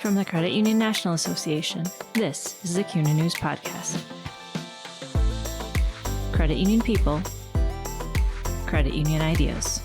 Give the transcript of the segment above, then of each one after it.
From the Credit Union National Association, this is the CUNA News Podcast. Credit union people, credit union ideas.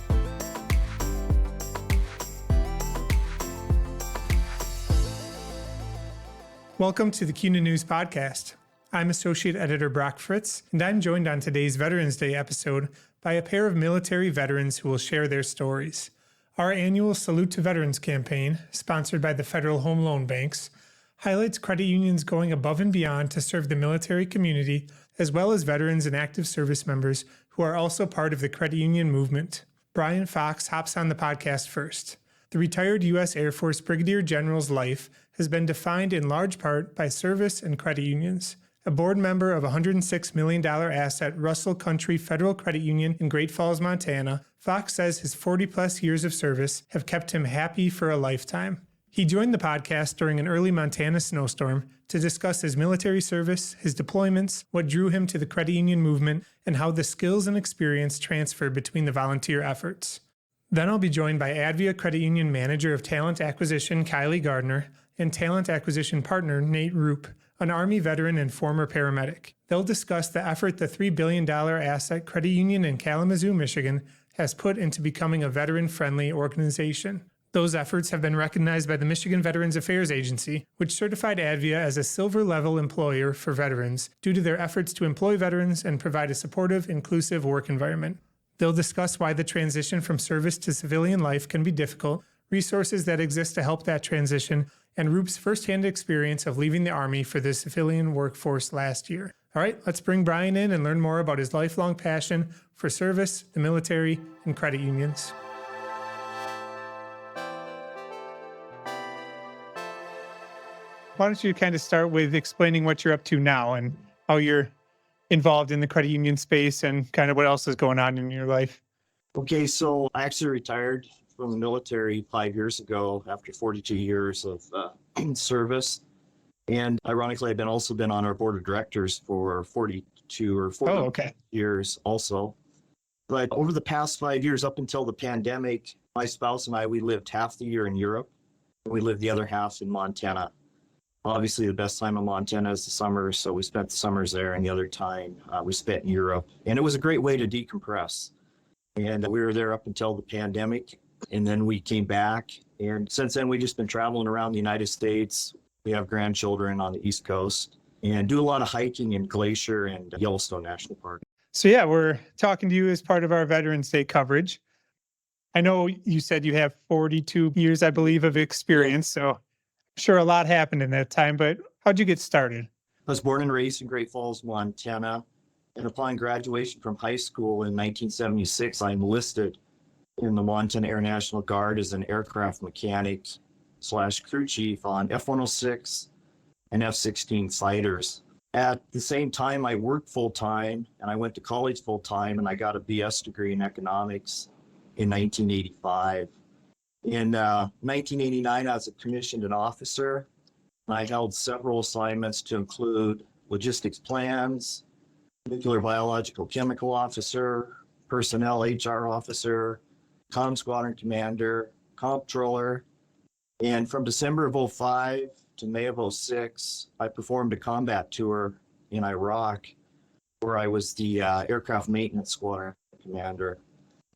Welcome to the CUNA News Podcast. I'm Associate Editor Brock Fritz, and I'm joined on today's Veterans Day episode by a pair of military veterans who will share their stories. Our annual Salute to Veterans campaign, sponsored by the Federal Home Loan Banks, highlights credit unions going above and beyond to serve the military community, as well as veterans and active service members who are also part of the credit union movement. Bryan Fox hops on the podcast first. The retired U.S. Air Force Brigadier General's life has been defined in large part by service and credit unions. A board member of a $106 million asset Russell Country Federal Credit Union in Great Falls, Montana, Fox says his 40-plus years of service have kept him happy for a lifetime. He joined the podcast during an early Montana snowstorm to discuss his military service, his deployments, what drew him to the credit union movement, and how the skills and experience transfer between the volunteer efforts. Then I'll be joined by Advia Credit Union Manager of Talent Acquisition Kilee Gardner and Talent Acquisition Partner Nate Rupe, an Army veteran and former paramedic. They'll discuss the effort the $3 billion asset credit union in Kalamazoo, Michigan has put into becoming a veteran-friendly organization. Those efforts have been recognized by the Michigan Veterans Affairs Agency, which certified Advia as a silver-level employer for veterans due to their efforts to employ veterans and provide a supportive, inclusive work environment. They'll discuss why the transition from service to civilian life can be difficult, resources that exist to help that transition, and Rupe's firsthand experience of leaving the Army for the civilian workforce last year. All right, let's bring Bryan in and learn more about his lifelong passion for service, the military, and credit unions. Why don't you kind of start with explaining what you're up to now and how you're involved in the credit union space and kind of what else is going on in your life? Okay, so I actually retired from the military 5 years ago after 42 years of service. And ironically, I've also been on our board of directors for 42 or 40 years also. But over the past 5 years, up until the pandemic, my spouse and I, we lived half the year in Europe. And we lived the other half in Montana. Obviously, the best time in Montana is the summer, so we spent the summers there, and the other time we spent in Europe. And it was a great way to decompress. And we were there up until the pandemic. And then we came back, and since then we've just been traveling around the United States. We have grandchildren on the East Coast and do a lot of hiking in Glacier and Yellowstone National Park. So yeah, we're talking to you as part of our Veterans Day coverage. I know you said you have 42 years, I believe, of experience, so I'm sure a lot happened in that time, but how'd you get started? I was born and raised in Great Falls, Montana, and upon graduation from high school in 1976, I enlisted in the Montana Air National Guard as an aircraft mechanic / crew chief on F-106 and F-16 fighters. At the same time, I worked full-time and I went to college full-time, and I got a BS degree in economics in 1985. In 1989, I was commissioned an officer. I held several assignments to include logistics plans, nuclear biological chemical officer, personnel HR officer, comm squadron commander, comptroller, and from December of 2005 to May of 2006, I performed a combat tour in Iraq where I was the aircraft maintenance squadron commander.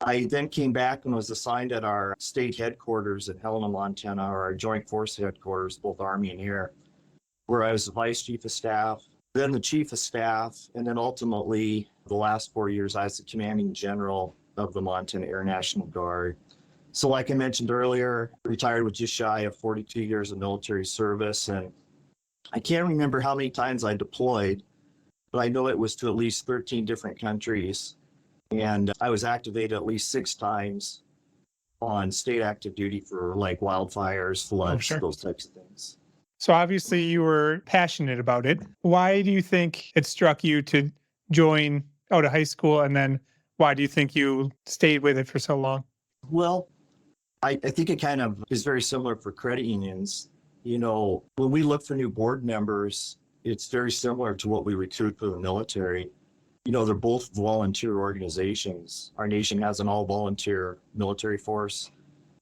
I then came back and was assigned at our state headquarters in Helena, Montana, or our Joint Force headquarters, both Army and Air, where I was the Vice Chief of Staff, then the Chief of Staff, and then ultimately the last 4 years I was the Commanding General of the Montana Air National Guard. So like I mentioned earlier, retired with just shy of 42 years of military service. And I can't remember how many times I deployed, but I know it was to at least 13 different countries. And I was activated at least 6 times on state active duty for like wildfires, floods, those types of things. So obviously you were passionate about it. Why do you think it struck you to join out of high school, and then why do you think you stayed with it for so long? Well, I think it kind of is very similar for credit unions. You know, when we look for new board members, it's very similar to what we recruit for the military. You know, they're both volunteer organizations. Our nation has an all-volunteer military force.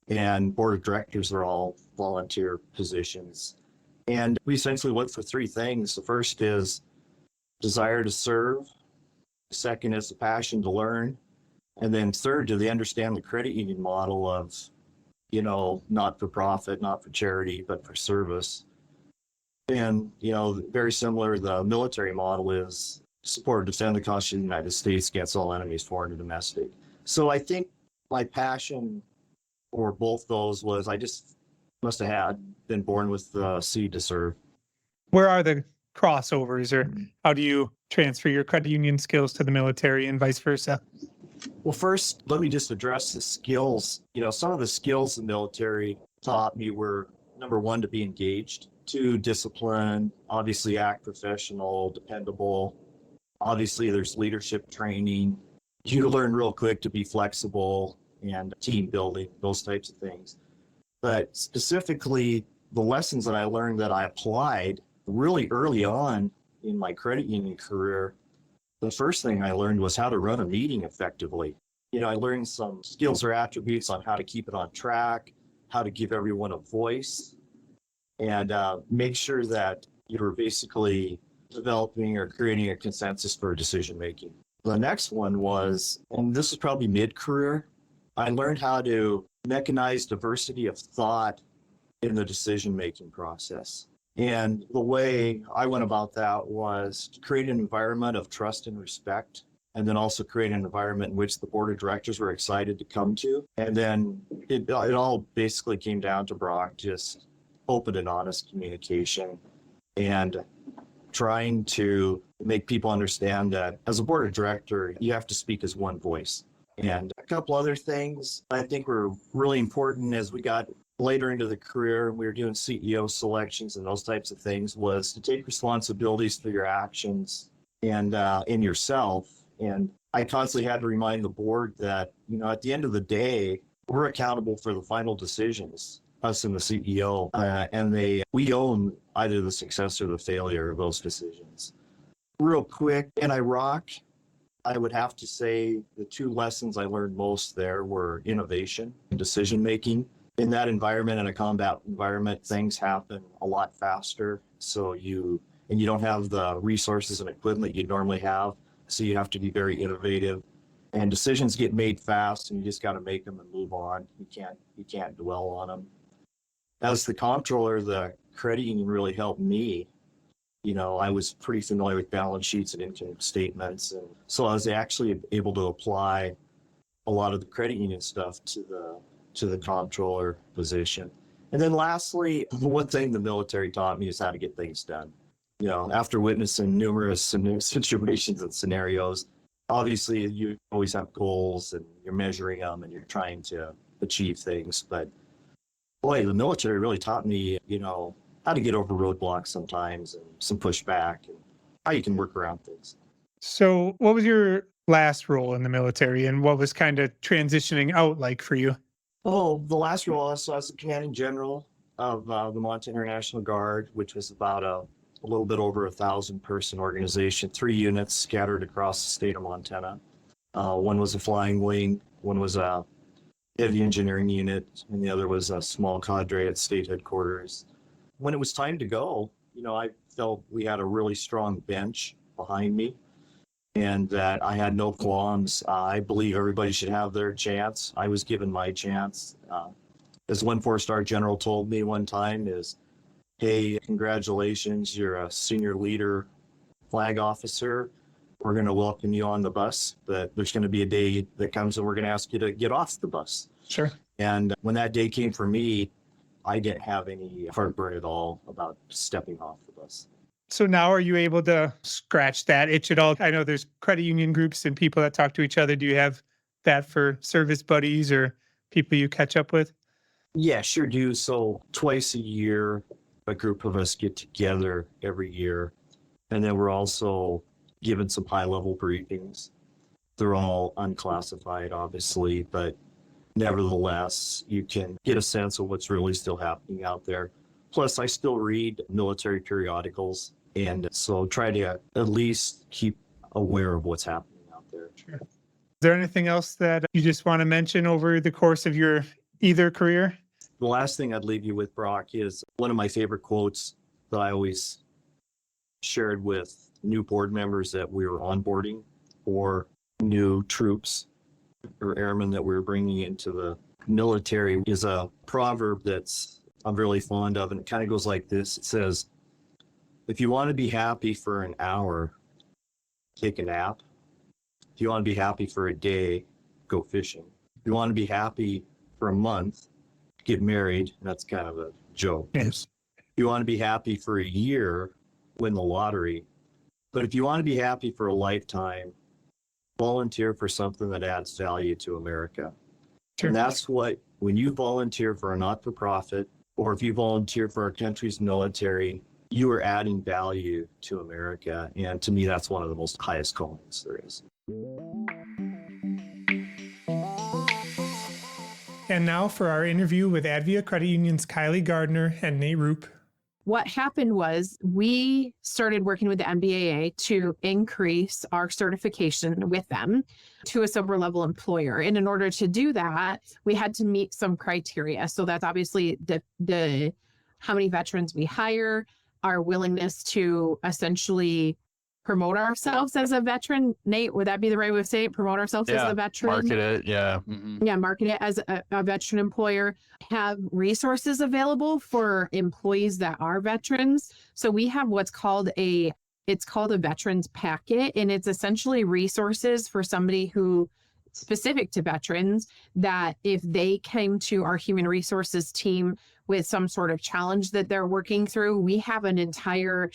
and board of directors are all volunteer positions. And we essentially look for three things. The first is desire to serve. The second is the passion to learn. And then third, do they understand the credit union model of, not for profit, not for charity, but for service. And, very similar, the military model is support, defend the Constitution of the United States against all enemies, foreign and domestic. So I think my passion for both those was I just must have been born with the seed to serve. Where are the crossovers, or how do you transfer your credit union skills to the military and vice versa? Well, first, let me just address the skills. Some of the skills the military taught me were, number one, to be engaged, two, discipline, obviously act professional, dependable. Obviously, there's leadership training. You learn real quick to be flexible and team building, those types of things. But specifically, the lessons that I learned that I applied really early on in my credit union career, the first thing I learned was how to run a meeting effectively. I learned some skills or attributes on how to keep it on track, how to give everyone a voice, and make sure that you're basically developing or creating a consensus for decision making. The next one was, and this is probably mid-career, I learned how to mechanize diversity of thought in the decision-making process. And the way I went about that was to create an environment of trust and respect, and then also create an environment in which the board of directors were excited to come to. And then it all basically came down to, Brock, just open and honest communication and trying to make people understand that as a board of director, you have to speak as one voice. And a couple other things I think were really important as we got later into the career and we were doing CEO selections and those types of things was to take responsibilities for your actions and in yourself. And I constantly had to remind the board that, at the end of the day, we're accountable for the final decisions, us and the CEO, and we own either the success or the failure of those decisions. Real quick, in Iraq, I would have to say the two lessons I learned most there were innovation and decision making. In that environment, in a combat environment, things happen a lot faster. So you don't have the resources and equipment you'd normally have. So you have to be very innovative, and decisions get made fast, and you just got to make them and move on. You can't dwell on them. As the comptroller, the credit union really helped me. I was pretty familiar with balance sheets and income statements, and so I was actually able to apply a lot of the credit union stuff to the comptroller position. And then lastly, one thing the military taught me is how to get things done. After witnessing numerous situations and scenarios, obviously you always have goals and you're measuring them and you're trying to achieve things. But boy, the military really taught me, how to get over roadblocks sometimes and some pushback and how you can work around things. So what was your last role in the military, and what was kind of transitioning out like for you? Oh, the last role, so I was the commanding general of the Montana International Guard, which was about a little bit over 1,000-person organization, 3 units scattered across the state of Montana. One was a flying wing, one was a heavy engineering unit, and the other was a small cadre at state headquarters. When it was time to go, I felt we had a really strong bench behind me and that I had no qualms. I believe everybody should have their chance. I was given my chance. As one 4-star general told me one time is, hey, congratulations, you're a senior leader flag officer. We're going to welcome you on the bus, but there's going to be a day that comes and we're going to ask you to get off the bus. Sure. And when that day came for me, I didn't have any heartburn at all about stepping off the bus. So now are you able to scratch that itch at all? I know there's credit union groups and people that talk to each other. Do you have that for service buddies or people you catch up with? Yeah, sure do. So twice a year, a group of us get together every year. And then we're also given some high-level briefings. They're all unclassified, obviously, but nevertheless, you can get a sense of what's really still happening out there. Plus, I still read military periodicals, and so try to at least keep aware of what's happening out there. Sure. Is there anything else that you just want to mention over the course of your either career? The last thing I'd leave you with, Brock, is one of my favorite quotes that I always shared with new board members that we were onboarding, or new troops or airmen that we were bringing into the military, is a proverb that's I'm really fond of, and it kind of goes like this. It says, if you want to be happy for an hour, take a nap. If you want to be happy for a day, go fishing. If you want to be happy for a month, get married. That's kind of a joke. Yes. If you want to be happy for a year, win the lottery. But if you want to be happy for a lifetime, volunteer for something that adds value to America. Sure. And that's what, when you volunteer for a not-for-profit, or if you volunteer for our country's military, you are adding value to America. And to me, that's one of the most highest callings there is. And now for our interview with Advia Credit Union's Kilee, Gardner, and Nate Rupe. What happened was we started working with the MBAA to increase our certification with them to a silver level employer. And in order to do that, we had to meet some criteria. So that's obviously the how many veterans we hire, our willingness to essentially promote ourselves as a veteran. Nate, would that be the right way of saying it? Promote ourselves as a veteran? Market it, yeah. Mm-hmm. Yeah, market it as a veteran employer, have resources available for employees that are veterans. So we have what's called it's called a veterans packet, and it's essentially resources for somebody who specific to veterans that if they came to our human resources team with some sort of challenge that they're working through, we have an entire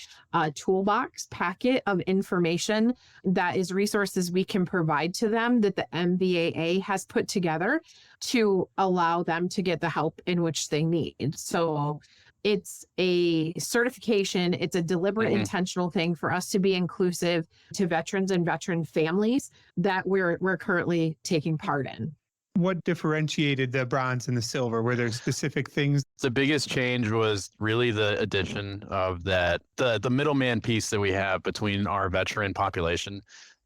toolbox packet of information that is resources we can provide to them that the MBAA has put together to allow them to get the help in which they need. So it's a certification. It's a deliberate, intentional thing for us to be inclusive to veterans and veteran families that we're currently taking part in. What differentiated the bronze and the silver? Were there specific things? The biggest change was really the addition of that, the middleman piece that we have between our veteran population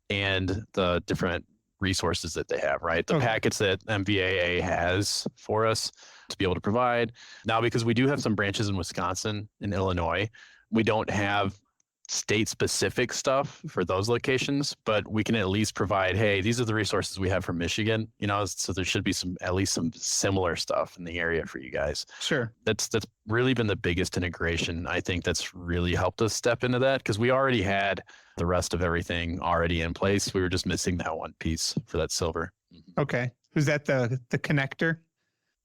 and the different resources that they have, right? The packets that MBAA has for us to be able to provide. Now, because we do have some branches in Wisconsin and Illinois, we don't have state-specific stuff for those locations, but we can at least provide, hey, these are the resources we have from Michigan, so there should be at least some similar stuff in the area for you guys. Sure. That's really been the biggest integration. I think that's really helped us step into that because we already had the rest of everything already in place. We were just missing that one piece for that silver. Okay. Was that the connector?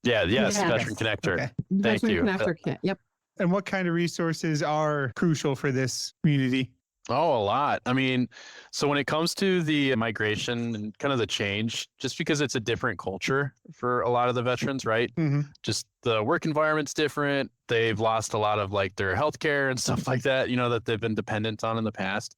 Yeah, yes, Veteran Connector. Okay. Thank you. Connector kit. Yep. And what kind of resources are crucial for this community? Oh, a lot. I mean, so when it comes to the migration and kind of the change, just because it's a different culture for a lot of the veterans, right? Mm-hmm. Just the work environment's different. They've lost a lot of like their healthcare and stuff like that, that they've been dependent on in the past.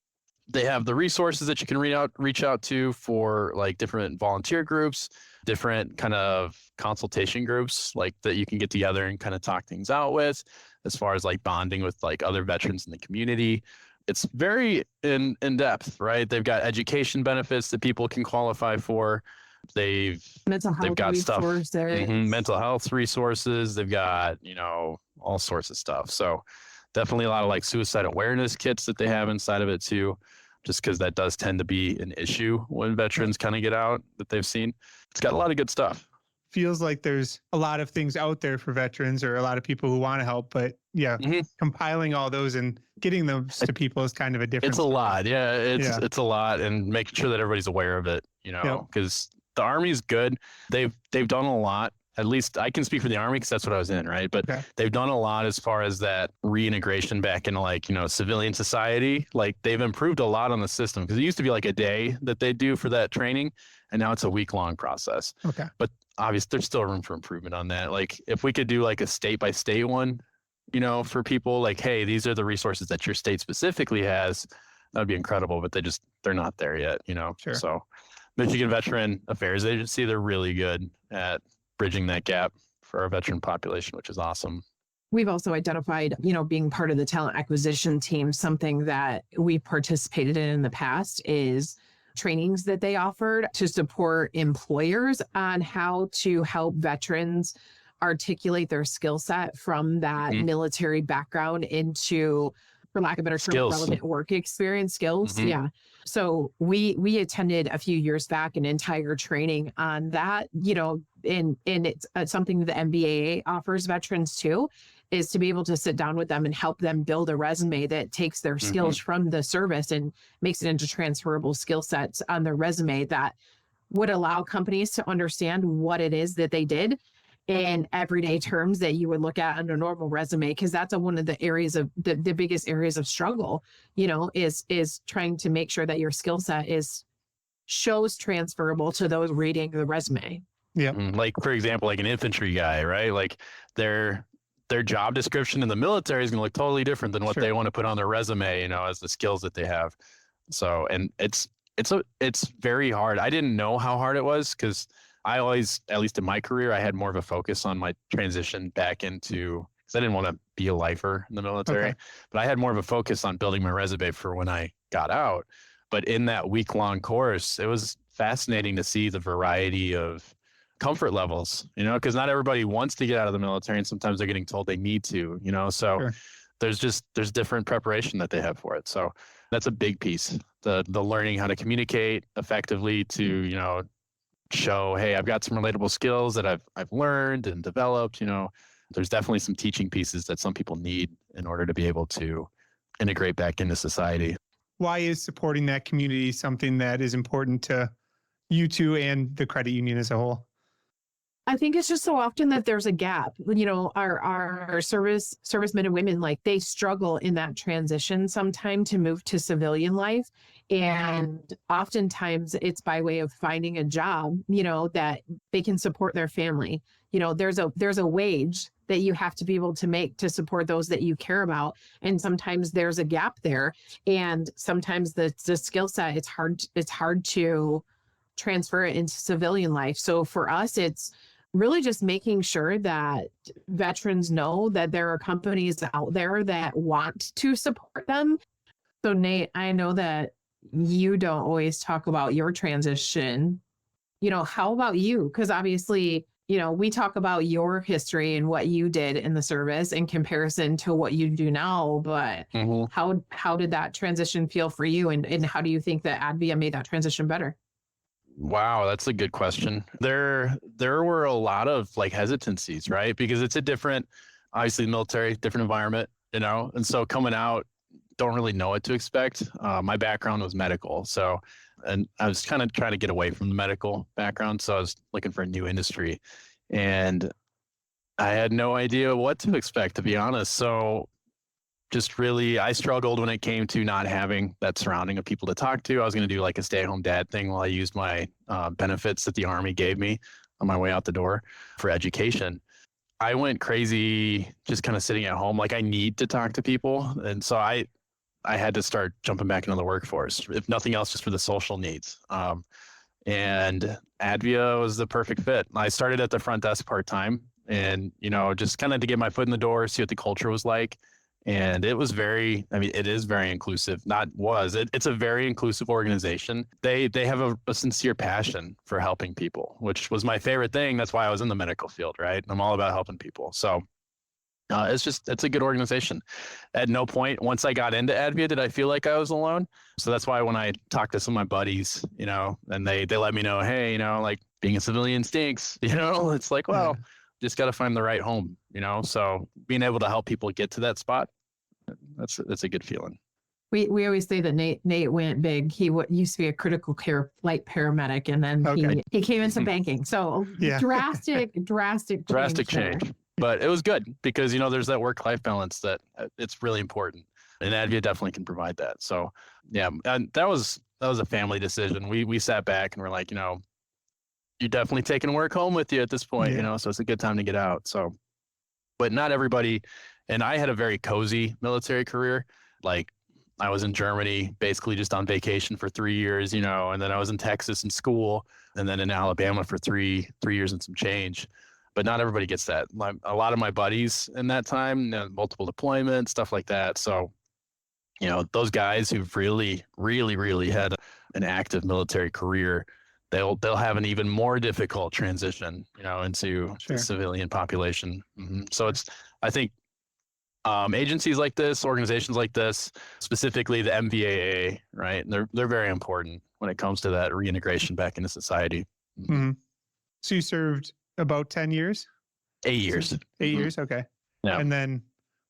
They have the resources that you can reach out to for like different volunteer groups, different kind of consultation groups like that you can get together and kind of talk things out with as far as like bonding with like other veterans in the community. It's very in depth, right? They've got education benefits that people can qualify for. They've got resources. Stuff, mental health resources. They've got, all sorts of stuff. So definitely a lot of like suicide awareness kits that they have inside of it too, just because that does tend to be an issue when veterans kind of get out that they've seen. It's got a lot of good stuff. Feels like there's a lot of things out there for veterans or a lot of people who want to help, but compiling all those and getting those to people is kind of a different. It's a lot. Yeah. It's a lot, and making sure that everybody's aware of it, because the Army's good. They've done a lot. At least I can speak for the Army because that's what I was in, right? But they've done a lot as far as that reintegration back into like, civilian society. Like they've improved a lot on the system because it used to be like a day that they do for that training. And now it's a week-long process. Okay. But obviously there's still room for improvement on that. Like if we could do like a state-by-state one, for people like, hey, these are the resources that your state specifically has, that would be incredible. But they're not there yet, Sure. So Michigan Veteran Affairs Agency, they're really good at bridging that gap for our veteran population, which is awesome. We've also identified, being part of the talent acquisition team, something that we participated in the past is trainings that they offered to support employers on how to help veterans articulate their skill set from that military background into, for lack of a better term, Skills. relevant work experience skills. Yeah. So we attended a few years back an entire training on that, and it's something that the MBAA offers veterans too, is to be able to sit down with them and help them build a resume that takes their skills from the service and makes it into transferable skill sets on their resume that would allow companies to understand what it is that they did in everyday terms that you would look at on a normal resume, because that's one of the areas of the biggest areas of struggle, is trying to make sure that your skill set shows transferable to those reading the resume. Yeah. Like, for example, like an infantry guy, right? Like their job description in the military is going to look totally different than what they want to put on their resume, as the skills that they have. So, and it's very hard. I didn't know how hard it was, because I always, at least in my career, I had more of a focus on my transition back into, because I didn't want to be a lifer in the military, but I had more of a focus on building my resume for when I got out. But in that week-long course, it was fascinating to see the variety of comfort levels, because not everybody wants to get out of the military, and sometimes they're getting told they need to, so there's different preparation that they have for it. So that's a big piece, the learning how to communicate effectively to, show, hey, I've got some relatable skills that I've learned and developed. There's definitely some teaching pieces that some people need in order to be able to integrate back into society. Why is supporting that community something that is important to you two and the credit union as a whole? I think it's just so often that there's a gap. Our servicemen and women, like, they struggle in that transition sometime to move to civilian life. And oftentimes it's by way of finding a job, that they can support their family. There's a wage that you have to be able to make to support those that you care about. And sometimes there's a gap there. And sometimes the skill set, it's hard to transfer it into civilian life. So for us, it's really just making sure that veterans know that there are companies out there that want to support them. So Nate, I know that you don't always talk about your transition. How about you? Because obviously, we talk about your history and what you did in the service in comparison to what you do now, but how did that transition feel for you? And how do you think that Advia made that transition better? Wow, that's a good question. There were a lot of hesitancies, right? Because it's a different, obviously military, different environment, and so coming out, don't really know what to expect. My background was medical. So, and I was kind of trying to get away from the medical background. So I was looking for a new industry, and I had no idea what to expect, to be honest. So just really, I struggled when it came to not having that surrounding of people to talk to. I was going to do like a stay-at-home dad thing while I used my benefits that the Army gave me on my way out the door for education. I went crazy just kind of sitting at home. Like, I need to talk to people. And so I had to start jumping back into the workforce, if nothing else, just for the social needs. And Advia was the perfect fit. I started at the front desk part-time and, just kind of to get my foot in the door, see what the culture was like. And it was it is very inclusive. It's a very inclusive organization. They have a sincere passion for helping people, which was my favorite thing. That's why I was in the medical field, right? I'm all about helping people. So it's a good organization. At no point, once I got into Advia, did I feel like I was alone. So that's why when I talked to some of my buddies, and they let me know, hey, like, being a civilian stinks, it's like, well, just got to find the right home, so being able to help people get to that spot, that's a good feeling. We always say that Nate went big. He used to be a critical care flight paramedic, and then he came into banking. So drastic change. But it was good because, there's that work-life balance that it's really important. And Advia definitely can provide that. So, yeah, and that was a family decision. We sat back and we're like, you're definitely taking work home with you at this point, so it's a good time to get out. So, but not everybody. And I had a very cozy military career. Like, I was in Germany, basically just on vacation for 3 years, and then I was in Texas in school, and then in Alabama for three years and some change. But not everybody gets that. A lot of my buddies in that time, multiple deployments, stuff like that. So those guys who've really, really, really had an active military career, they'll have an even more difficult transition, into the civilian population. So I think agencies like this, organizations like this, specifically the MVAA, right? They're very important when it comes to that reintegration back into society. So you served about 10 years? 8 years. 8 years. Okay. Yeah. And then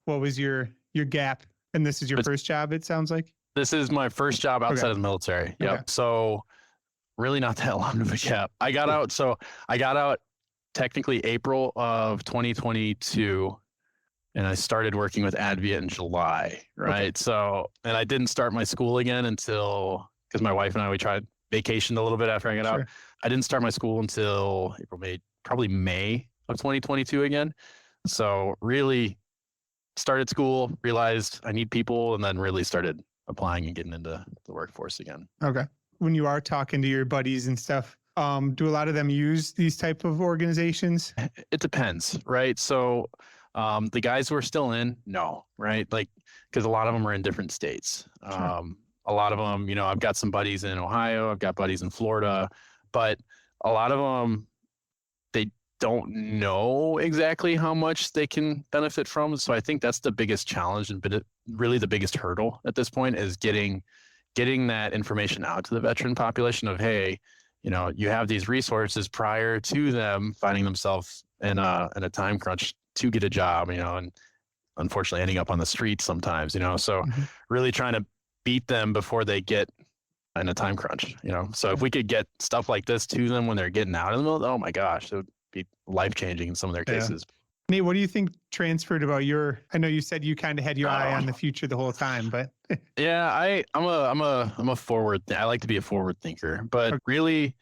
what was your gap? And this is your first job, it sounds like? This is my first job outside of the military. Yep. Okay. So really not that long of a gap. I got out technically April of 2022, and I started working with Advia in July, right? Okay. So, and I didn't start my school again until, because my wife and I, we tried vacationed a little bit after I got out. I didn't start my school until April, May, probably May of 2022 again. So really started school, realized I need people, and then really started applying and getting into the workforce again. Okay. When you are talking to your buddies and stuff, do a lot of them use these type of organizations? It depends, right? So the guys who are still in, no, right? Like, because a lot of them are in different states. A lot of them, I've got some buddies in Ohio, I've got buddies in Florida, but a lot of them, they don't know exactly how much they can benefit from. So I think that's the biggest challenge and really the biggest hurdle at this point is getting that information out to the veteran population of, hey, you have these resources prior to them finding themselves in a time crunch to get a job, and unfortunately ending up on the streets sometimes, so really trying to beat them before they get in a time crunch, so if we could get stuff like this to them when they're getting out of the middle, oh my gosh, it would be life-changing in some of their cases. Nate, what do you think transferred about I know you said you kind of had your eye on the future the whole time, but yeah, I'm a forward, I like to be a forward thinker, but really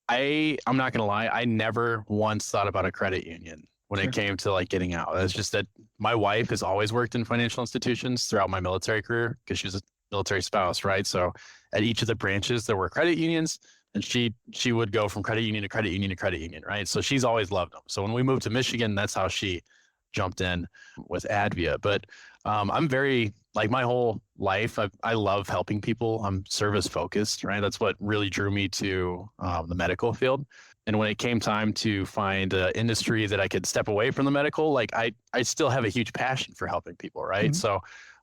I'm not going to lie. I never once thought about a credit union when it came to like getting out. It's just that my wife has always worked in financial institutions throughout my military career because she was a military spouse, right? So at each of the branches, there were credit unions, and she would go from credit union to credit union to credit union, right? So she's always loved them. So when we moved to Michigan, that's how she jumped in with Advia. But I'm very, like my whole life, I love helping people. I'm service focused, right? That's what really drew me to the medical field. And when it came time to find an industry that I could step away from the medical, like I still have a huge passion for helping people, right? So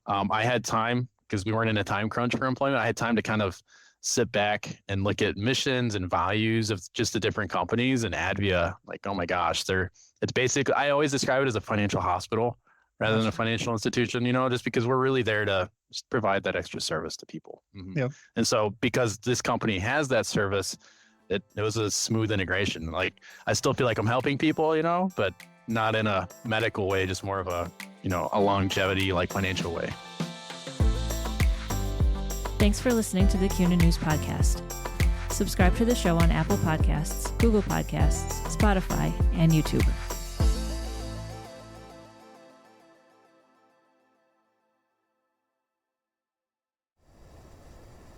I had time, because we weren't in a time crunch for employment, I had time to kind of sit back and look at missions and values of just the different companies. And Advia, like, oh my gosh, it's basically, I always describe it as a financial hospital rather than a financial institution, just because we're really there to just provide that extra service to people. And so because this company has that service, it was a smooth integration. Like, I still feel like I'm helping people, but not in a medical way, just more of a longevity, like financial way. Thanks for listening to the CUNA News Podcast. Subscribe to the show on Apple Podcasts, Google Podcasts, Spotify, and YouTube.